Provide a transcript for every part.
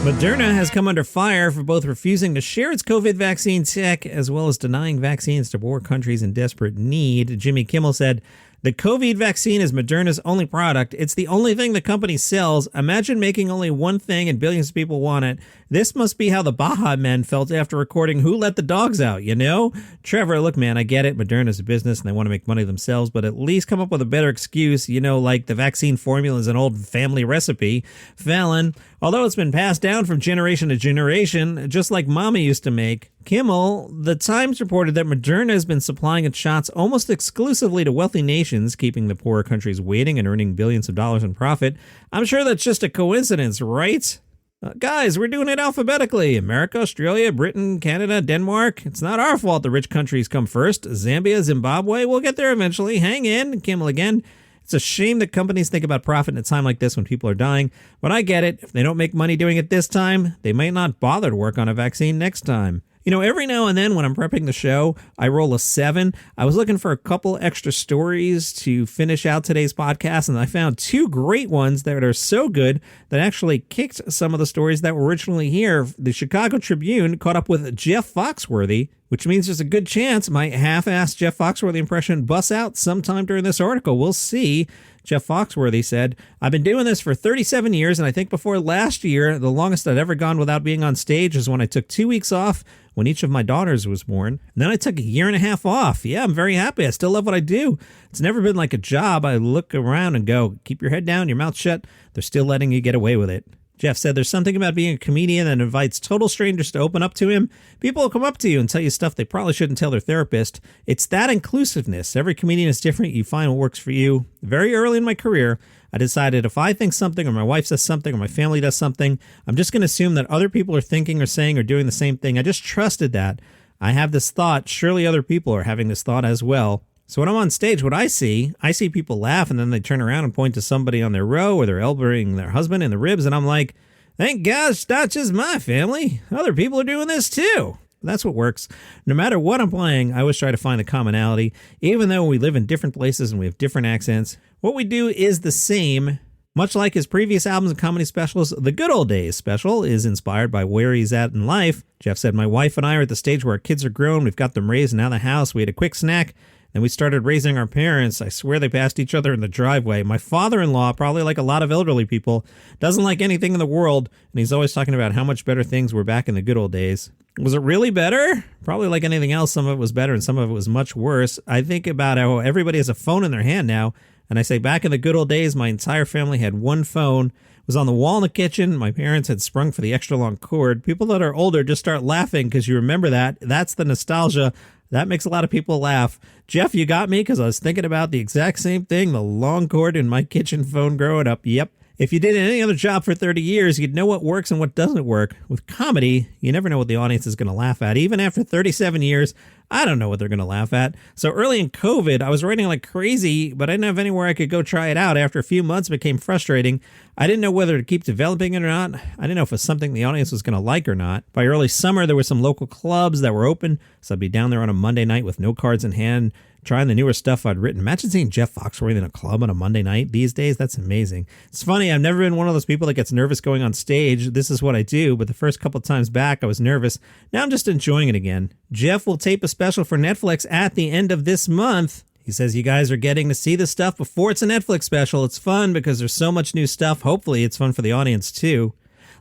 Moderna has come under fire for both refusing to share its COVID vaccine tech as well as denying vaccines to poor countries in desperate need. Jimmy Kimmel said, "The COVID vaccine is Moderna's only product. It's the only thing the company sells. Imagine making only one thing and billions of people want it. This must be how the Baja Men felt after recording Who Let the Dogs Out, you know?" Trevor, look, man, I get it. Moderna's a business and they want to make money themselves, but at least come up with a better excuse, like the vaccine formula is an old family recipe. Fallon, although it's been passed down from generation to generation, just like Mama used to make. Kimmel, the Times reported that Moderna has been supplying its shots almost exclusively to wealthy nations, keeping the poorer countries waiting and earning billions of dollars in profit. I'm sure that's just a coincidence, right? Guys, we're doing it alphabetically. America, Australia, Britain, Canada, Denmark. It's not our fault the rich countries come first. Zambia, Zimbabwe, we'll get there eventually. Hang in. Kimmel again. It's a shame that companies think about profit in a time like this when people are dying. But I get it. If they don't make money doing it this time, they might not bother to work on a vaccine next time. Every now and then when I'm prepping the show, I roll a 7. I was looking for a couple extra stories to finish out today's podcast, and I found 2 great ones that are so good that actually kicked some of the stories that were originally here. The Chicago Tribune caught up with Jeff Foxworthy, which means there's a good chance my half-assed Jeff Foxworthy impression busts out sometime during this article. We'll see. Jeff Foxworthy said, "I've been doing this for 37 years, and I think before last year, the longest I'd ever gone without being on stage is when I took 2 weeks off when each of my daughters was born. And then I took a year and a half off. Yeah, I'm very happy. I still love what I do. It's never been like a job. I look around and go, keep your head down, your mouth shut. They're still letting you get away with it." Jeff said there's something about being a comedian that invites total strangers to open up to him. People will come up to you and tell you stuff they probably shouldn't tell their therapist. It's that inclusiveness. Every comedian is different. You find what works for you. Very early in my career, I decided if I think something or my wife says something or my family does something, I'm just going to assume that other people are thinking or saying or doing the same thing. I just trusted that. I have this thought. Surely other people are having this thought as well. So when I'm on stage, what I see people laugh and then they turn around and point to somebody on their row or they're elbowing their husband in the ribs. And I'm like, thank gosh, that's just my family. Other people are doing this too. That's what works. No matter what I'm playing, I always try to find the commonality. Even though we live in different places and we have different accents, what we do is the same. Much like his previous albums and comedy specials, the Good Old Days special is inspired by where he's at in life. Jeff said, "My wife and I are at the stage where our kids are grown. We've got them raised and out of the house. We had a quick snack. Then we started raising our parents. I swear they passed each other in the driveway. My father-in-law, probably like a lot of elderly people, doesn't like anything in the world, and he's always talking about how much better things were back in the good old days." Was it really better? Probably like anything else, some of it was better and some of it was much worse. I think about how everybody has a phone in their hand now, and I say back in the good old days, my entire family had one phone. It was on the wall in the kitchen. My parents had sprung for the extra long cord. People that are older just start laughing because you remember that. That's the nostalgia. That makes a lot of people laugh. Jeff, you got me because I was thinking about the exact same thing, the long cord in my kitchen phone growing up. Yep. If you did any other job for 30 years, you'd know what works and what doesn't work. With comedy, you never know what the audience is going to laugh at. Even after 37 years, I don't know what they're going to laugh at. So early in COVID, I was writing like crazy, but I didn't have anywhere I could go try it out. After a few months, it became frustrating. I didn't know whether to keep developing it or not. I didn't know if it was something the audience was going to like or not. By early summer, there were some local clubs that were open, so I'd be down there on a Monday night with no cards in hand, trying the newer stuff I'd written. Imagine seeing Jeff Foxworthy in a club on a Monday night these days. That's amazing. It's funny. I've never been one of those people that gets nervous going on stage. This is what I do. But the first couple of times back, I was nervous. Now I'm just enjoying it again. Jeff will tape a special for Netflix at the end of this month. He says you guys are getting to see this stuff before it's a Netflix special. It's fun because there's so much new stuff. Hopefully it's fun for the audience too.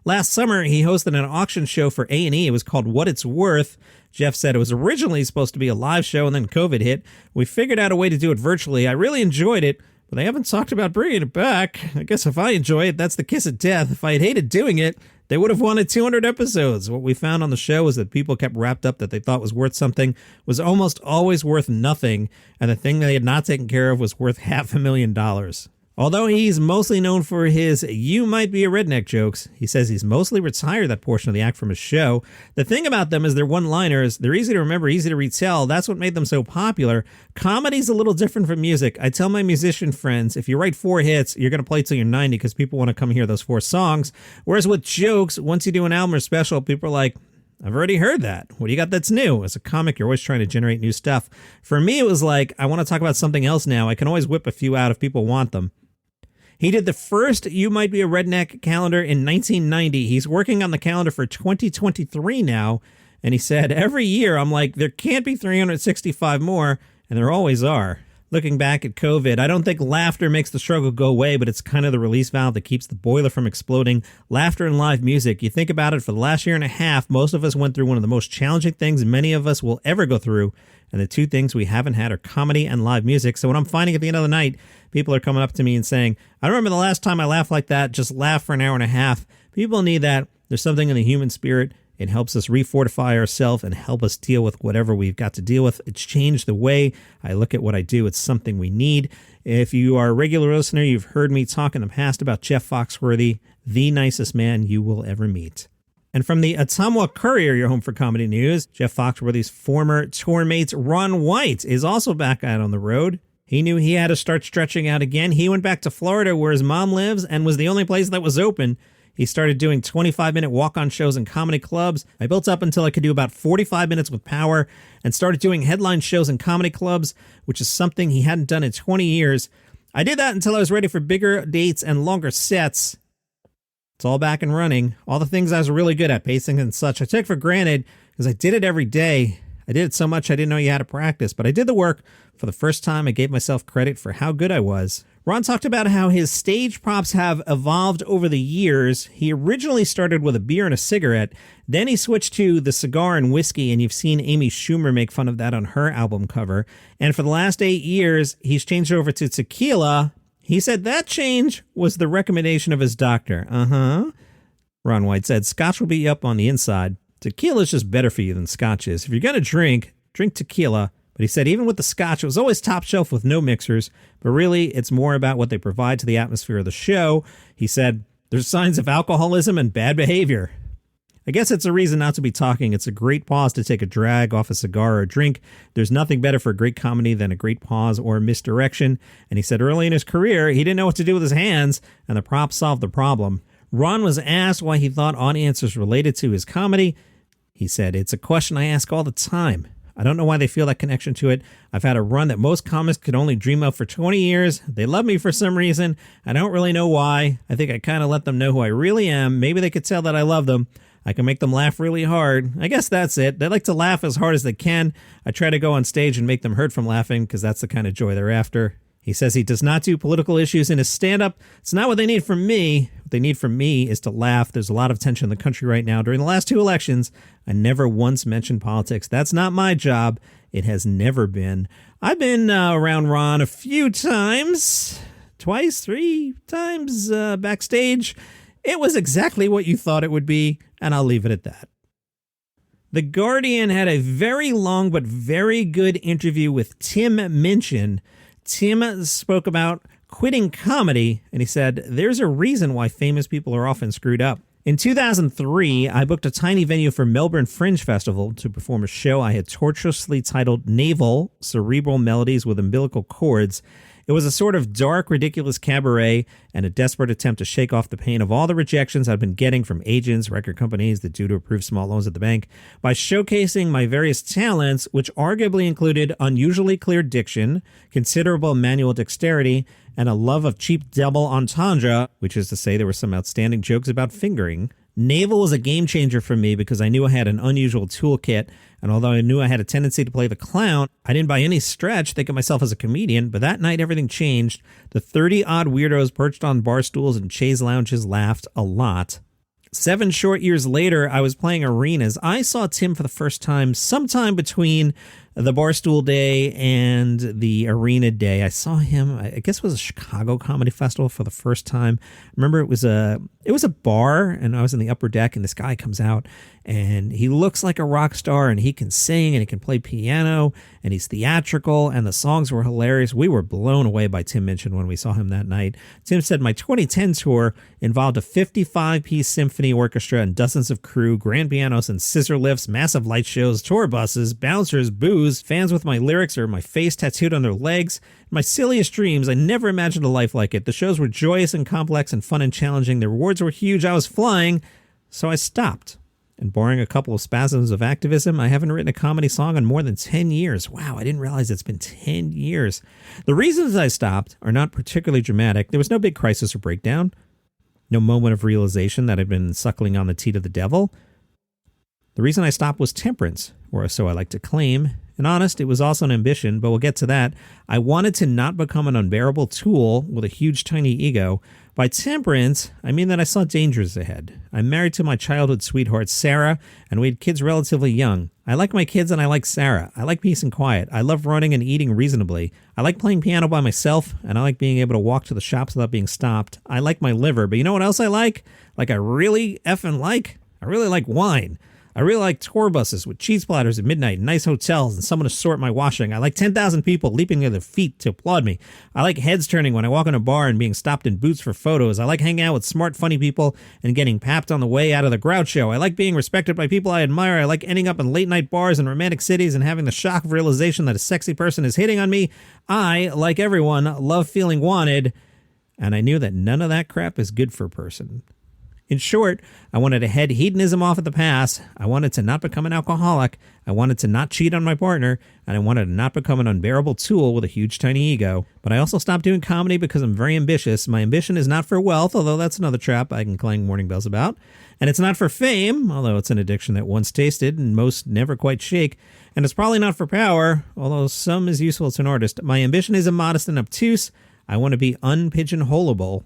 Last summer, he hosted an auction show for A&E. It was called What It's Worth. Jeff said it was originally supposed to be a live show and then COVID hit. We figured out a way to do it virtually. I really enjoyed it, but they haven't talked about bringing it back. I guess if I enjoy it, that's the kiss of death. If I had hated doing it, they would have wanted 200 episodes. What we found on the show was that people kept wrapped up that they thought was worth something was almost always worth nothing, and the thing they had not taken care of was worth $500,000. Although he's mostly known for his "you might be a redneck" jokes, he says he's mostly retired that portion of the act from his show. The thing about them is they're one-liners. They're easy to remember, easy to retell. That's what made them so popular. Comedy's a little different from music. I tell my musician friends, if you write 4 hits, you're going to play till you're 90 because people want to come hear those 4 songs. Whereas with jokes, once you do an album or special, people are like, I've already heard that. What do you got that's new? As a comic, you're always trying to generate new stuff. For me, it was like, I want to talk about something else now. I can always whip a few out if people want them. He did the first You Might Be a Redneck calendar in 1990. He's working on the calendar for 2023 now. And he said, every year I'm like, there can't be 365 more, and there always are. Looking back at COVID, I don't think laughter makes the struggle go away, but it's kind of the release valve that keeps the boiler from exploding. Laughter and live music. You think about it, for the last year and a half, most of us went through one of the most challenging things many of us will ever go through. And the two things we haven't had are comedy and live music. So what I'm finding at the end of the night, people are coming up to me and saying, I remember the last time I laughed like that, just laugh for an hour and a half. People need that. There's something in the human spirit. It helps us refortify ourselves and help us deal with whatever we've got to deal with. It's changed the way I look at what I do. It's something we need. If you are a regular listener, you've heard me talk in the past about Jeff Foxworthy, the nicest man you will ever meet. And from the Ottumwa Courier, your home for comedy news, Jeff Foxworthy's former tour mate Ron White is also back out on the road. He knew he had to start stretching out again. He went back to Florida where his mom lives and was the only place that was open. He started doing 25-minute walk-on shows in comedy clubs. I built up until I could do about 45 minutes with power and started doing headline shows in comedy clubs, which is something he hadn't done in 20 years. I did that until I was ready for bigger dates and longer sets. It's all back and running. All the things I was really good at, pacing and such, I took for granted because I did it every day. I did it so much I didn't know you had to practice, but I did the work. For the first time, I gave myself credit for how good I was. Ron talked about how his stage props have evolved over the years. He originally started with a beer and a cigarette. Then he switched to the cigar and whiskey, and you've seen Amy Schumer make fun of that on her album cover. And for the last 8 years, he's changed over to tequila. He said that change was the recommendation of his doctor. Ron White said, Scotch will beat you up on the inside. Tequila is just better for you than Scotch is. If you're going to drink tequila. But he said even with the Scotch, it was always top shelf with no mixers. But really, it's more about what they provide to the atmosphere of the show. He said, there's signs of alcoholism and bad behavior. I guess it's a reason not to be talking. It's a great pause to take a drag off a cigar or a drink. There's nothing better for a great comedy than a great pause or a misdirection. And he said early in his career, he didn't know what to do with his hands, and the props solved the problem. Ron was asked why he thought audiences related to his comedy. He said, it's a question I ask all the time. I don't know why they feel that connection to it. I've had a run that most comics could only dream of for 20 years. They love me for some reason. I don't really know why. I think I kind of let them know who I really am. Maybe they could tell that I love them. I can make them laugh really hard. I guess that's it. They like to laugh as hard as they can. I try to go on stage and make them hurt from laughing because that's the kind of joy they're after. He says he does not do political issues in his stand-up. It's not what they need from me. What they need from me is to laugh. There's a lot of tension in the country right now. During the last 2 elections, I never once mentioned politics. That's not my job. It has never been. I've been around Ron a few times, 3 times backstage. It was exactly what you thought it would be, and I'll leave it at that. The Guardian had a very long but very good interview with Tim Minchin. Tim spoke about quitting comedy, and he said, there's a reason why famous people are often screwed up. In 2003, I booked a tiny venue for Melbourne Fringe Festival to perform a show I had tortuously titled Navel, Cerebral Melodies with Umbilical Cords. It was a sort of dark, ridiculous cabaret and a desperate attempt to shake off the pain of all the rejections I've been getting from agents, record companies that do to approve small loans at the bank by showcasing my various talents, which arguably included unusually clear diction, considerable manual dexterity, and a love of cheap double entendre, which is to say there were some outstanding jokes about fingering. Navel was a game changer for me because I knew I had an unusual toolkit, and although I knew I had a tendency to play the clown, I didn't by any stretch think of myself as a comedian, but that night everything changed. The 30-odd weirdos perched on bar stools and chaise lounges laughed a lot. 7 short years later, I was playing arenas. I saw Tim for the first time sometime between the Barstool Day and the Arena Day. I saw him, I guess it was a Chicago Comedy Festival for the first time. I remember it was a bar, and I was in the upper deck, and this guy comes out, and he looks like a rock star, and he can sing, and he can play piano, and he's theatrical, and the songs were hilarious. We were blown away by Tim Minchin when we saw him that night. Tim said, my 2010 tour involved a 55-piece symphony orchestra and dozens of crew, grand pianos and scissor lifts, massive light shows, tour buses, bouncers, booze, fans with my lyrics or my face tattooed on their legs. My silliest dreams, I never imagined a life like it. The shows were joyous and complex and fun and challenging. The rewards were huge. I was flying, so I stopped. And barring a couple of spasms of activism, I haven't written a comedy song in more than 10 years. Wow, I didn't realize it's been 10 years. The reasons I stopped are not particularly dramatic. There was no big crisis or breakdown. No moment of realization that I'd been suckling on the teat of the devil. The reason I stopped was temperance, or so I like to claim. And honest, it was also an ambition, but we'll get to that. I wanted to not become an unbearable tool with a huge, tiny ego. By temperance, I mean that I saw dangers ahead. I'm married to my childhood sweetheart, Sarah, and we had kids relatively young. I like my kids and I like Sarah. I like peace and quiet. I love running and eating reasonably. I like playing piano by myself, and I like being able to walk to the shops without being stopped. I like my liver, but you know what else I like? Like I really effing like? I really like wine. I really like tour buses with cheese platters at midnight, nice hotels, and someone to sort my washing. I like 10,000 people leaping to their feet to applaud me. I like heads turning when I walk in a bar and being stopped in booths for photos. I like hanging out with smart, funny people and getting papped on the way out of the Grouch show. I like being respected by people I admire. I like ending up in late-night bars in romantic cities and having the shock of realization that a sexy person is hitting on me. I, like everyone, love feeling wanted, and I knew that none of that crap is good for a person. In short, I wanted to head hedonism off at the pass. I wanted to not become an alcoholic. I wanted to not cheat on my partner. And I wanted to not become an unbearable tool with a huge, tiny ego. But I also stopped doing comedy because I'm very ambitious. My ambition is not for wealth, although that's another trap I can clang warning bells about. And it's not for fame, although it's an addiction that once tasted and most never quite shake. And it's probably not for power, although some is useful to an artist. My ambition is immodest and obtuse. I want to be unpigeonholable.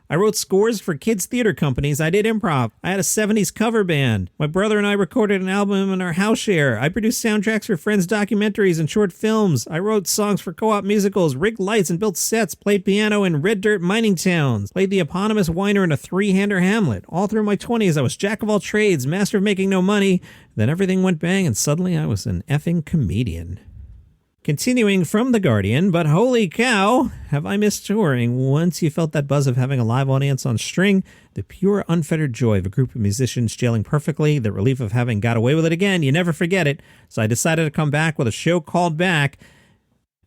I wrote scores for kids' theater companies. I did improv. I had a 70s cover band. My brother and I recorded an album in our house share. I produced soundtracks for friends' documentaries and short films. I wrote songs for co-op musicals, rigged lights and built sets, played piano in red dirt mining towns, played the eponymous whiner in a three-hander Hamlet. All through my 20s, I was jack of all trades, master of making no money. Then everything went bang and suddenly I was an effing comedian. Continuing from The Guardian, but holy cow, have I missed touring. Once you felt that buzz of having a live audience on string, the pure unfettered joy of a group of musicians gelling perfectly, the relief of having got away with it again, you never forget it. So I decided to come back with a show called Back,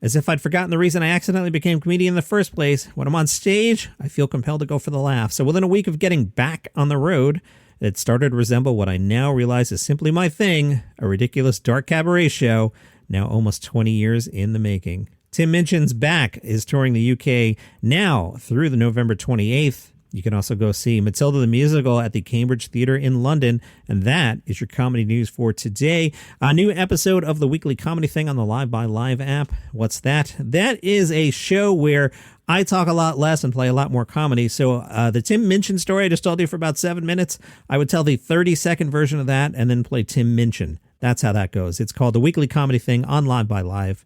as if I'd forgotten the reason I accidentally became a comedian in the first place. When I'm on stage, I feel compelled to go for the laugh. So within a week of getting back on the road, it started to resemble what I now realize is simply my thing, a ridiculous dark cabaret show, now almost 20 years in the making. Tim Minchin's Back is touring the UK now through the November 28th. You can also go see Matilda the Musical at the Cambridge Theatre in London. And that is your comedy news for today. A new episode of the Weekly Comedy Thing on the Live by Live app. What's that? That is a show where I talk a lot less and play a lot more comedy. So the Tim Minchin story I just told you for about 7 minutes, I would tell the 30-second version of that and then play Tim Minchin. That's how that goes. It's called the Weekly Comedy Thing on Live by Live.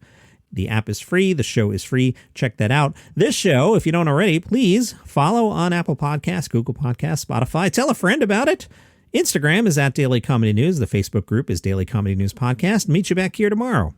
The app is free. The show is free. Check that out. This show, if you don't already, please follow on Apple Podcasts, Google Podcasts, Spotify. Tell a friend about it. Instagram is @Daily Comedy News. The Facebook group is Daily Comedy News Podcast. Meet you back here tomorrow.